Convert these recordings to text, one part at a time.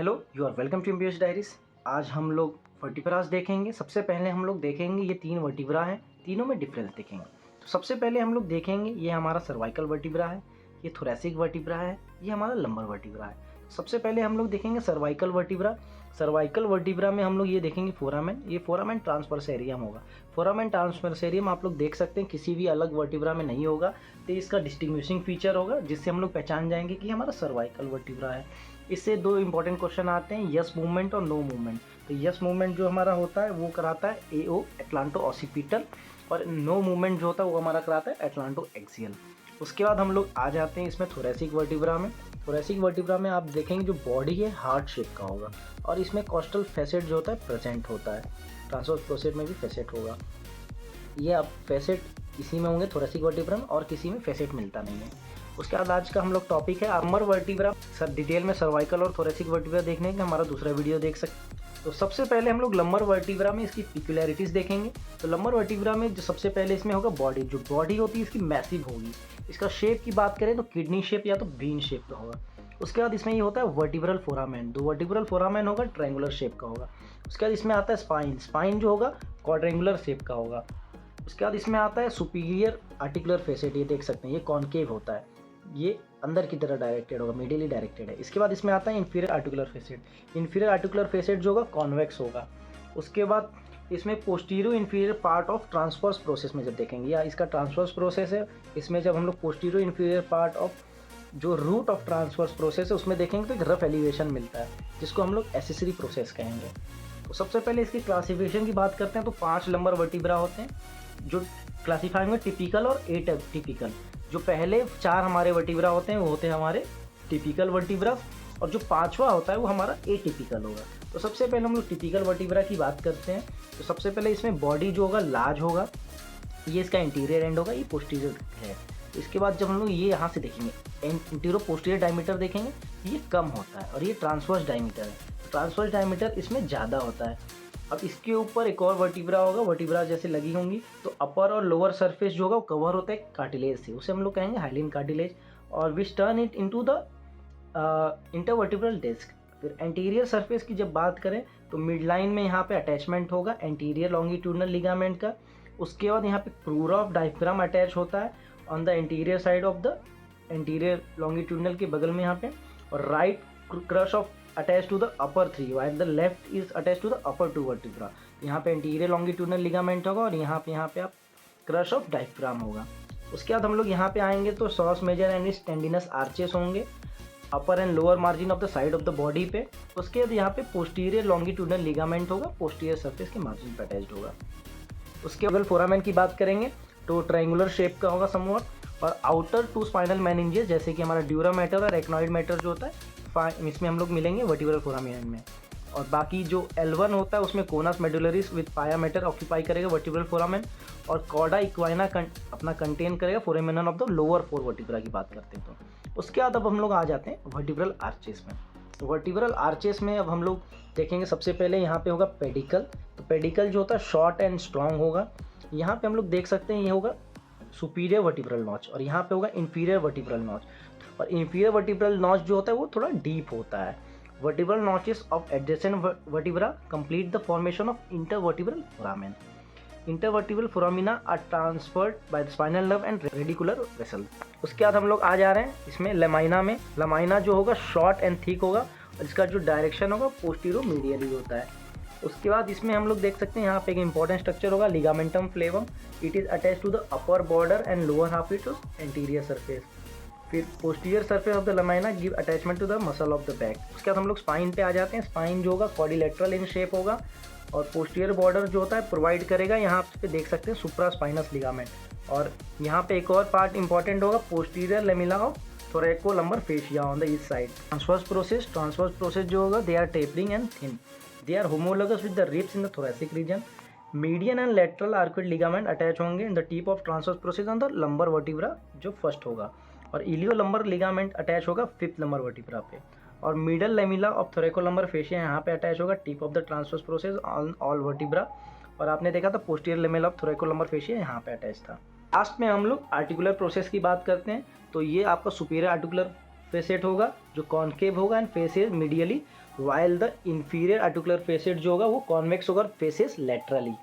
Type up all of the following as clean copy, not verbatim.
Hello, you are welcome to MBS diaries. आज हम लोग वर्टिब्रास देखेंगे। सबसे पहले हम लोग देखेंगे ये 3 वर्टिब्रा हैं, तीनों में डिफरेंस देखेंगे। तो सबसे पहले हम लोग देखेंगे ये हमारा सर्वाइकल वर्टिब्रा है, ये थोरैसिक वर्टिब्रा है, ये हमारा लंबर वर्टिब्रा है। सबसे पहले हम लोग देखेंगे सर्वाइकल वर्टिब्रा। सर्वाइकल वर्टिब्रा में हम लोग ये देखेंगे फोरामेन, ये फोरामेन ट्रांसवर्स एरियम होगा। फोरामेन ट्रांसवर्स एरियम आप लोग देख सकते हैं किसी भी अलग वर्टिब्रा में नहीं होगा, तो इसका डिस्टिंग्विशिंग फीचर होगा जिससे हम लोग पहचान जाएंगे कि हमारा सर्वाइकल वर्टिब्रा है। इससे दो इंपॉर्टेंट क्वेश्चन आते हैं, यस मूवमेंट और नो मूवमेंट। तो यस मूवमेंट जो हमारा होता है वो कराता है एओ एटलांटो ऑसिपिटल, और नो मूवमेंट जो होता है वो हमारा कराता है एटलांटो एक्सियल। उसके बाद हम लोग आ जाते हैं इसमें थोरैसिक वर्टिब्रा में। थोरैसिक वर्टिब्रा में आप देखेंगे जो बॉडी है हार्ट शेप का होगा, और इसमें कॉस्टल फैसेट जो होता है प्रेजेंट होता है। ट्रांसवर्स प्रोसेट में भी फैसेट होगा। ये अब फैसेट किसी में होंगे थोरैसिक वर्टिब्रा में और किसी में फैसेट मिलता नहीं है। उसके बाद आज का हम लोग टॉपिक है लंबर वर्टिब्रा। सर डिटेल में सर्वाइकल और थोरैसिक वर्टिब्रा देखने का हमारा दूसरा वीडियो देख सकते हैं। तो सबसे पहले हम लोग लंबर वर्टिब्रा में इसकी पिक्युलैरिटीज़ देखेंगे। तो लंबर वर्टिब्रा में जो सबसे पहले इसमें होगा बॉडी, जो बॉडी होती है इसकी मैसिव होगी। इसका शेप की बात करें तो किडनी शेप या तो बीन शेप का होगा। उसके बाद इसमें ये होता है वर्टिब्रल फोरामेन। दो वर्टिब्रल फोरामेन होगा, ट्रायंगुलर शेप का होगा। उसके बाद इसमें आता है स्पाइन। स्पाइन जो होगा क्वाड्रेंगुलर शेप का होगा। उसके बाद इसमें आता है सुपीरियर आर्टिकुलर फेसेट, ये देख सकते हैं ये कॉन्केव होता है, ये अंदर की तरह डायरेक्टेड होगा, मीडियली डायरेक्टेड है। इसके बाद इसमें आता है inferior articular facet. Inferior articular facet जो होगा कॉन्वेक्स होगा। उसके बाद इसमें posterior inferior part of transverse process में जब देखेंगे, या इसका ट्रांसवर्स प्रोसेस है, इसमें जब हम लोग पोस्टीरियो इंफीरियर पार्ट ऑफ जो रूट ऑफ ट्रांसवर्स प्रोसेस है उसमें देखेंगे तो एक रफ एलिवेशन मिलता है जिसको हम लोग एसेसरी प्रोसेस कहेंगे। तो सबसे पहले इसकी क्लासिफिकेशन की बात करते हैं। तो 5 लंबर वर्टिब्रा होते हैं जो क्लासीफाई में टिपिकल और एटिपिकल। जो पहले 4 हमारे वर्टिब्रा होते हैं वो होते हैं हमारे टिपिकल वर्टिब्रा, और जो 5वां होता है वो हमारा एटिपिकल होगा। तो सबसे पहले हम लोग टिपिकल वर्टिब्रा की बात करते हैं। तो सबसे पहले इसमें बॉडी जो होगा लार्ज होगा, ये इसका इंटीरियर एंड होगा, ये पोस्टीरियर है। इसके बाद जब हम लोग ये यहाँ से देखेंगे इंटीरियर पोस्टीरियर डायमीटर देखेंगे, ये कम होता है और ये ट्रांसवर्स डायमीटर है। ट्रांसवर्स डायमीटर इसमें ज़्यादा होता है। अब इसके ऊपर एक और वर्टिब्रा होगा, वर्टिब्रा जैसे लगी होंगी तो अपर और लोअर सरफेस जो होगा वो कवर होता है कार्टिलेज से, उसे हम लोग कहेंगे हाइलिन कार्टिलेज, और which turn it into the intervertebral disc. फिर एंटीरियर सरफेस की जब बात करें तो मिड लाइन में यहाँ पे अटैचमेंट होगा एंटीरियर लॉन्गिट्यूडनल लिगामेंट का। उसके बाद यहाँ पे प्लूरा ऑफ डायफ्राम अटैच होता है on the interior side of the anterior longitudinal के बगल में यहाँ पे, और right crush of attached to the upper 3 while the left is attached to the upper 2 vertebra। यहाँ पे इंटीरियर लॉन्गिट्यूडनल लिगामेंट होगा और यहाँ पे आप क्रश ऑफ डायफ्राम होगा। उसके बाद हम लोग यहाँ पे आएंगे तो सॉस मेजर एंड इस टेंडिनस आर्चेस होंगे upper and lower margin of the side of the body पे। उसके बाद यहाँ पे पोस्टीरियर लॉन्गिट्यूडनल लिगामेंट होगा, पोस्टीरियर सरफेस के मार्जिन पे अटैच्ड होगा। उसके बाद फोरामेन की बात करेंगे तो ट्रायंगुलर शेप का होगा समवॉट, और आउटर 2 स्पाइनल मेनिंजेस जैसे कि हमारा ड्यूरा मैटर और एक्नॉइड मैटर जो होता है इसमें हम लोग मिलेंगे वर्टिब्रल फोरामेन में। और बाकी जो L1 होता है उसमें कोनस मेडुलरिस विद पाया मैटर ऑक्यूपाई करेगा वर्टिब्रल फोरामेन, और कॉर्डा इक्वाइना अपना कंटेन करेगा फोरामेनन ऑफ द लोअर 4 वर्टिब्रा की बात करते हैं। तो उसके बाद अब हम लोग आ जाते हैं वर्टिब्रल आर्चेस में। तो वर्टिब्रल आर्चेस में अब हम लोग देखेंगे सबसे पहले यहाँ पे होगा पेडिकल। तो पेडिकल जो होता है शॉर्ट एंड स्ट्रॉन्ग होगा। यहाँ पे हम लोग देख सकते हैं ये होगा सुपीरियर वर्टिब्रल नॉच, और यहाँ पे होगा इंफीरियर वर्टिब्रल नॉच। और इंफीरियर वर्टिब्रल नॉच जो होता है वो थोड़ा डीप होता है। Vertebral notches of adjacent vertebra complete the formation of intervertebral foramen. Intervertebral foramina are transferred by the spinal nerve and radicular vessel. उसके बाद हम लोग आ जा रहे हैं इसमें लेमाइना में। लेमाइना जो होगा शॉर्ट एंड थिक होगा, और इसका जो डायरेक्शन होगा पोस्टीरो मीडियली होता है। उसके बाद इसमें हम लोग देख सकते हैं यहाँ पे एक इंपॉर्टेंट स्ट्रक्चर होगा ligamentum flavum. It is attach to the upper border and lower half it anterior surface. फिर posterior surface of the lamina give attachment to the muscle of the back. उसके बाद हम लोग स्पाइन पे आ जाते हैं। Spine जो होगा क्वाड्रिलेटरल इन शेप होगा, और पोस्टीरियर बॉर्डर जो होता है प्रोवाइड करेगा, यहाँ पे देख सकते हैं सुप्रा स्पाइनस लिगामेंट। और यहाँ पे एक और पार्ट इंपॉर्टेंट होगा posterior lamina of thoracolumbar fascia on the east side. Transverse process जो होगा they are tapering and thin, they are homologous with the ribs in the thoracic region. Median and lateral arcuate ligament attach होंगे in the tip of transverse process on the lumbar vertebra जो first होगा, और इलियो lumbar ligament attach होगा 5th lumbar vertebra पे। और middle lamella of थोरैकोलंबर fascia यहाँ पे attach होगा tip of the transverse process on all vertebra. और आपने देखा था पोस्टीरियर लेमिला ऑफ थोरैकोलंबर फेशिया यहाँ पे अटैच था। लास्ट में हम लोग आर्टिकुलर प्रोसेस की बात करते हैं। तो ये आपका सुपीरियर आर्टिकुलर फेसेट होगा जो कॉन्केव होगा and faces medially, while the inferior articular facet जो होगा वो कॉन्वेक्स होगा, faces laterally.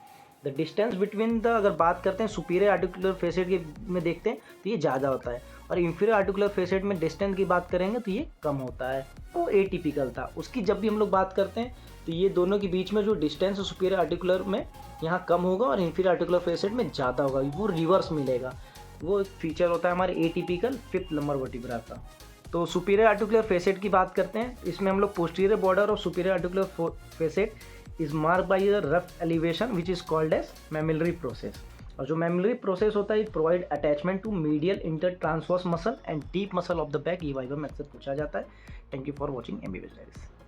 The distance between the, अगर बात करते हैं सुपीरियर आर्टिकुलर फेसेट के में देखते हैं तो ये ज़्यादा होता है, और इंफीरियर आर्टिकुलर फेसेट में डिस्टेंस की बात करेंगे तो ये कम होता है। वो एटिपिकल था, उसकी जब भी हम लोग बात करते हैं तो ये दोनों के बीच में जो डिस्टेंस है सुपीरियर आर्टिकुलर में यहाँ कम होगा और इंफीरियर आर्टिकुलर फेसेट में ज़्यादा होगा, वो रिवर्स मिलेगा। वो एक फीचर होता है हमारे एटिपिकल फिफ्थ लंबर वर्टिब्रा का। तो सुपीरियर आर्टिकुलर फेसेट की बात करते हैं, इसमें हम लोग पोस्टीरियर बॉर्डर और superior articular facet is mark by the rough elevation which is called as mammillary process. और जो मैमिलरी प्रोसेस होता है it provide attachment to medial inter transverse muscle and deep muscle of the back. ये viva मैथ से पूछा जाता है। Thank you for watching MBBS diaries.